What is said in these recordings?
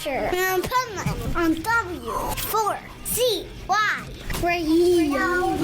Asher, and Pipeman on W4CY Radio.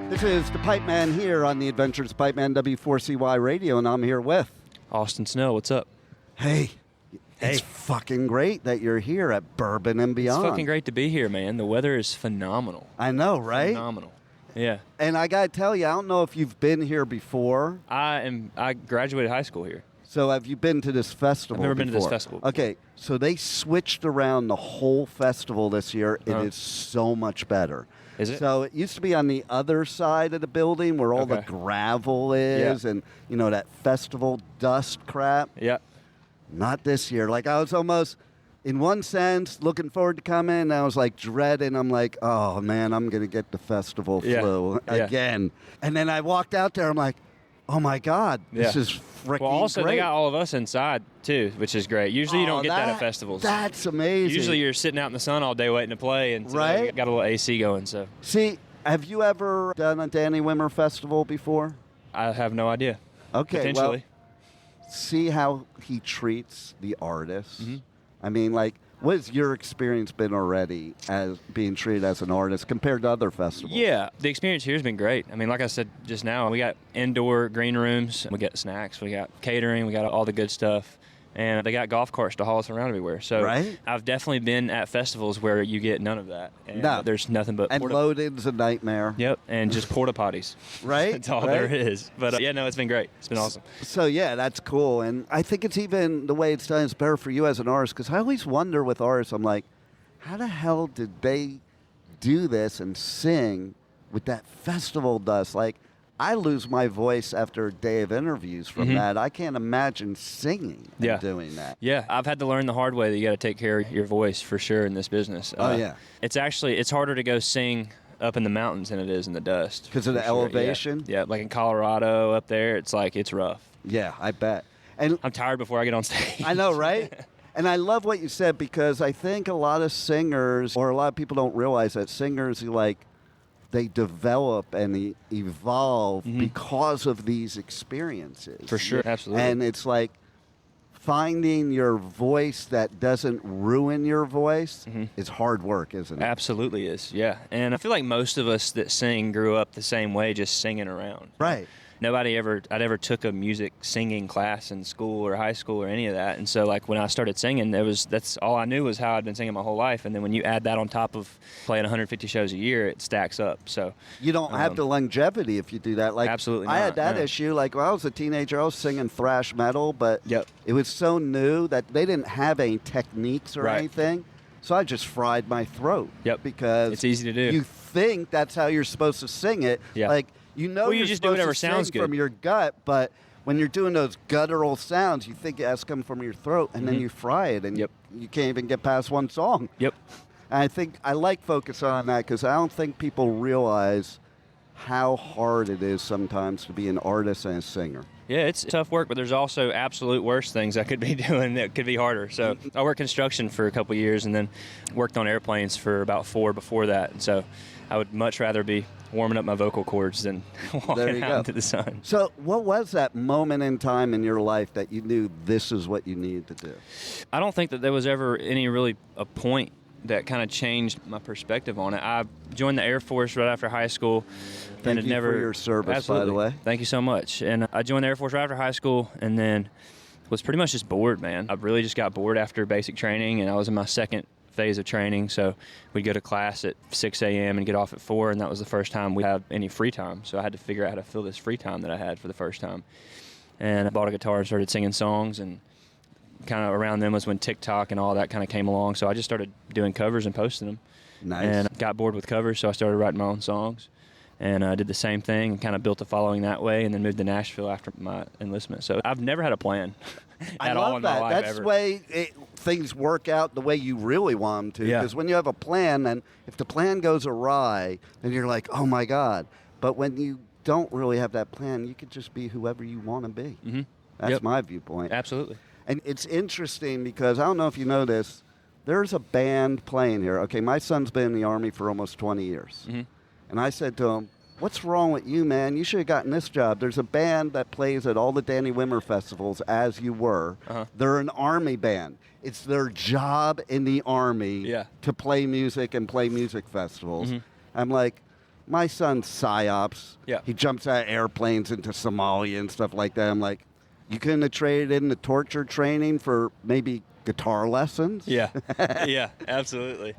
This is the Pipeman here on the Adventures of Pipeman W4CY Radio, and I'm here with Austin Snell. What's up? Hey. It's fucking great that you're here at Bourbon and Beyond. It's fucking great to be here, man. The weather is phenomenal. I know, right? Phenomenal. Yeah. And I gotta tell you, I don't know if you've been here before. I graduated high school here. So have you been to this festival I've never before? been to this festival before. Okay, so they switched around the whole festival this year. It is so much better. Is it? So it used to be on the other side of the building where all the gravel is and, you know, that festival dust crap. Yeah. Not this year. Like, I was almost, in one sense, looking forward to coming, and I was, like, dreading. I'm like, oh, man, I'm going to get the festival flu again. And then I walked out there. I'm like, oh, my God, this is freaking Well, also, great. they got all of us inside, too, which is great. Usually you don't get that at festivals. That's amazing. Usually you're sitting out in the sun all day waiting to play, and today got a little AC going. So See, have you ever done a Danny Wimmer festival before? I have no idea. Okay, Potentially. well, see how he treats the artists. Mm-hmm. I mean, like, what has your experience been already as being treated as an artist compared to other festivals? Yeah, the experience here has been great. I mean, like I said just now, we got indoor green rooms, we got snacks, we got catering, we got all the good stuff. And they got golf carts to haul us around everywhere. So I've definitely been at festivals where you get none of that. And there's nothing but and loading's a nightmare. Yep, and just porta potties. Right? That's all there is. But no, it's been great. It's been awesome. So yeah, that's cool. And I think it's even the way it's done is better for you as an artist, because I always wonder with artists, I'm like, how the hell did they do this and sing with that festival dust? Like, I lose my voice after a day of interviews from that. I can't imagine singing and doing that. Yeah, I've had to learn the hard way that you got to take care of your voice for sure in this business. It's harder to go sing up in the mountains than it is in the dust. Because of the elevation? Yeah, like in Colorado up there, it's rough. Yeah, I bet. And I'm tired before I get on stage. I know, right? And I love what you said, because I think a lot of singers, or a lot of people don't realize that singers they develop and evolve because of these experiences. For sure, absolutely. And it's like finding your voice that doesn't ruin your voice is hard work, isn't it? Absolutely is, yeah. And I feel like most of us that sing grew up the same way, just singing around. Right. Nobody ever took a music singing class in school or high school or any of that. And so, like, when I started singing, that's all I knew was how I'd been singing my whole life. And then when you add that on top of playing 150 shows a year, it stacks up. So you don't have the longevity if you do that. Like, absolutely not. I had that issue. Like, when I was a teenager, I was singing thrash metal, but it was so new that they didn't have any techniques or anything. So I just fried my throat. Because it's easy to do. You think that's how you're supposed to sing it. Like, you you're just do whatever supposed to sounds sing good from your gut, but when you're doing those guttural sounds, you think it has to come from your throat, and then you fry it, and you can't even get past one song. Yep. And I think I like focusing on that, because I don't think people realize how hard it is sometimes to be an artist and a singer. Yeah, it's tough work, but there's also absolute worse things I could be doing that could be harder. So I worked construction for a couple of years and then worked on airplanes for about 4 before that. And so I would much rather be warming up my vocal cords than walking out into the sun. So what was that moment in time in your life that you knew this is what you needed to do? I don't think that there was ever a point that kind of changed my perspective on it. I joined the Air Force right after high school. Thank you for your service, by the way. Thank you so much. And I joined the Air Force right after high school, and then was pretty much just bored, man. I really just got bored after basic training, and I was in my second phase of training, so we'd go to class at 6 a.m. and get off at 4, and that was the first time we had any free time. So I had to figure out how to fill this free time that I had for the first time. And I bought a guitar and started singing songs, and kind of around then was when TikTok and all that kind of came along. So I just started doing covers and posting them. Nice. And got bored with covers, so I started writing my own songs. And I did the same thing and kind of built a following that way, and then moved to Nashville after my enlistment. So I've never had a plan at all in my life ever. That's the way things work out the way you really want them to. Because when you have a plan, and if the plan goes awry, then you're like, oh my God. But when you don't really have that plan, you could just be whoever you want to be. Mm-hmm. That's my viewpoint. Absolutely. And it's interesting because I don't know if you know this, there's a band playing here. Okay, my son's been in the Army for almost 20 years. Mm-hmm. And I said to him, what's wrong with you, man? You should have gotten this job. There's a band that plays at all the Danny Wimmer festivals, as you were. They're an Army band. It's their job in the Army to play music and play music festivals. I'm like, my son's PsyOps. He jumps out of airplanes into Somalia and stuff like that. I'm like, you couldn't have traded in the torture training for maybe guitar lessons? Yeah, absolutely.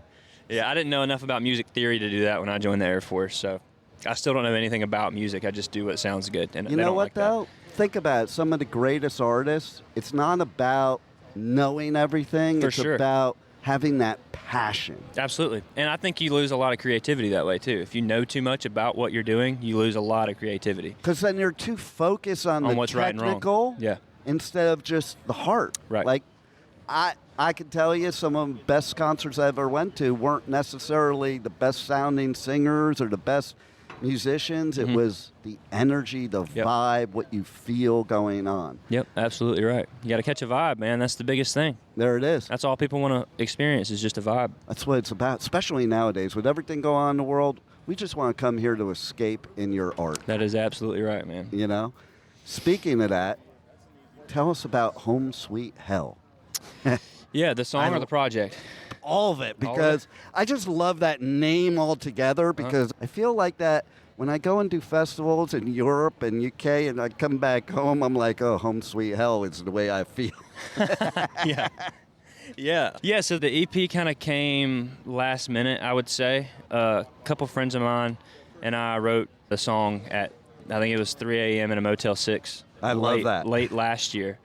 Yeah, I didn't know enough about music theory to do that when I joined the Air Force, so I still don't know anything about music. I just do what sounds good. And you know what, like though? Think about it. Some of the greatest artists, it's not about knowing everything. It's about having that passion. Absolutely. And I think you lose a lot of creativity that way, too. If you know too much about what you're doing, you lose a lot of creativity. Because then you're too focused on the what's right and technical wrong. instead of just the heart. Right. Like, I can tell you some of the best concerts I ever went to weren't necessarily the best sounding singers or the best musicians. It was the energy, the vibe, what you feel going on. Yep, absolutely right. You got to catch a vibe, man. That's the biggest thing. There it is. That's all people want to experience is just a vibe. That's what it's about, especially nowadays. With everything going on in the world, we just want to come here to escape in your art. That is absolutely right, man. You know? Speaking of that, tell us about Home Sweet Hell. Yeah, the song or the project? All of it, because I just love that name altogether, because I feel like that when I go and do festivals in Europe and UK and I come back home, I'm like, oh, Home Sweet Hell is the way I feel. Yeah, so the EP kind of came last minute, I would say. A couple friends of mine and I wrote the song at, I think it was 3 a.m. in a Motel 6. Love that. Late last year.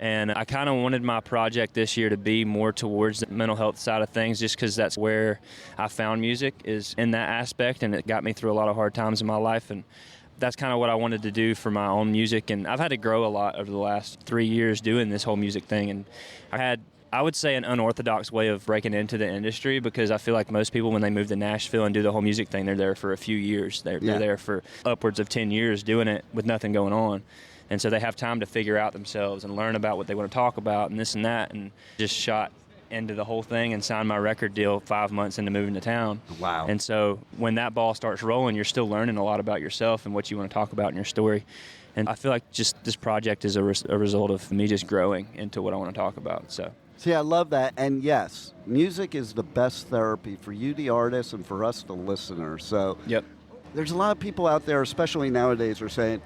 And I kind of wanted my project this year to be more towards the mental health side of things, just because that's where I found music, is in that aspect, and it got me through a lot of hard times in my life. And that's kind of what I wanted to do for my own music. And I've had to grow a lot over the last 3 years doing this whole music thing. And I had, I would say, an unorthodox way of breaking into the industry, because I feel like most people, when they move to Nashville and do the whole music thing, they're there for a few years. They're there for upwards of 10 years doing it with nothing going on. And so they have time to figure out themselves and learn about what they want to talk about and this and that, and just shot into the whole thing and signed my record deal 5 months into moving to town. Wow. And so when that ball starts rolling, you're still learning a lot about yourself and what you want to talk about in your story. And I feel like just this project is a result of me just growing into what I want to talk about. So. See, I love that. And yes, music is the best therapy for you, the artist, and for us, the listener. So there's a lot of people out there, especially nowadays, who are saying,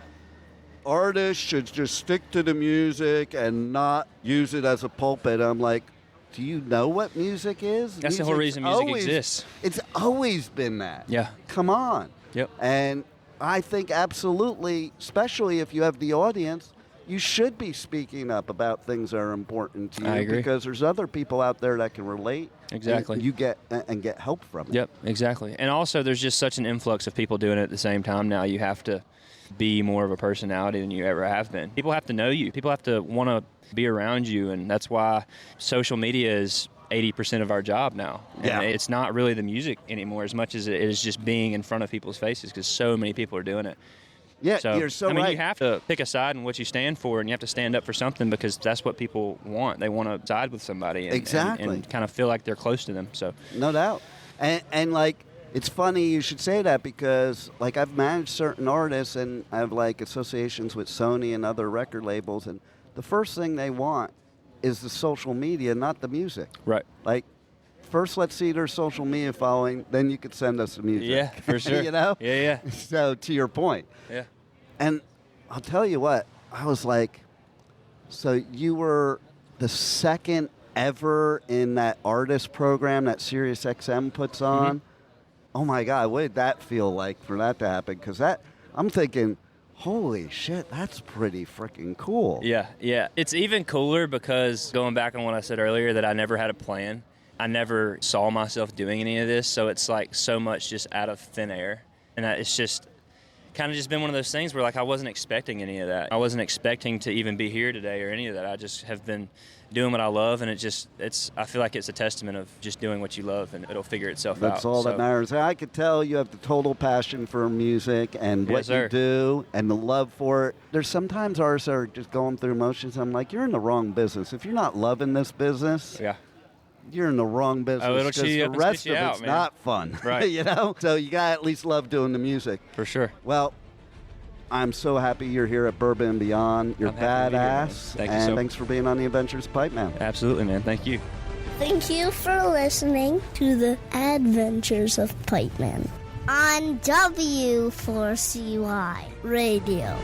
artists should just stick to the music and not use it as a pulpit. I'm like, do you know what music is? That's the whole reason music exists. It's always been that. Yeah. Come on. Yep. And I think absolutely, especially if you have the audience, you should be speaking up about things that are important to you. I agree. Because there's other people out there that can relate. Exactly. And you get help from it. Yep, exactly. And also there's just such an influx of people doing it at the same time now. You have to be more of a personality than you ever have been. People have to know you. People have to want to be around you, and that's why social media is 80% of our job now. And it's not really the music anymore as much as it is just being in front of people's faces, because so many people are doing it. Yeah, you're so right. You have to pick a side in what you stand for, and you have to stand up for something, because that's what people want. They want to side with somebody and kind of feel like they're close to them. So no doubt. And like, it's funny you should say that, because like I've managed certain artists and I have like associations with Sony and other record labels, and the first thing they want is the social media, not the music. Right. Like, first let's see their social media following, then you could send us the music. Yeah, for sure. You know? Yeah. So to your point. Yeah. And I'll tell you what, I was like, so you were the second ever in that artist program that SiriusXM puts on. Mm-hmm. Oh my God, what did that feel like for that to happen? Because I'm thinking, holy shit, that's pretty freaking cool. Yeah. It's even cooler because, going back on what I said earlier, that I never had a plan. I never saw myself doing any of this, so it's like so much just out of thin air. And it's just kind of just been one of those things where like I wasn't expecting any of that. I wasn't expecting to even be here today or any of that. I just have been doing what I love, and I feel like it's a testament of just doing what you love, and it'll figure itself out. That's all that matters. I could tell you have the total passion for music and what you do and the love for it. There's sometimes artists that are just going through motions. I'm like, you're in the wrong business. If you're not loving this business, you're in the wrong business. it'll 'cause cheer you the up and rest spit you of out, it's man. not fun. Right. You know? So you got to at least love doing the music. For sure. Well, I'm so happy you're here at Bourbon Beyond. You're I'm happy to be here, man. badass. Thank you and so thanks for being on the Adventures of Pipeman. Absolutely, man. Thank you. Thank you for listening to the Adventures of Pipeman on W4CY Radio.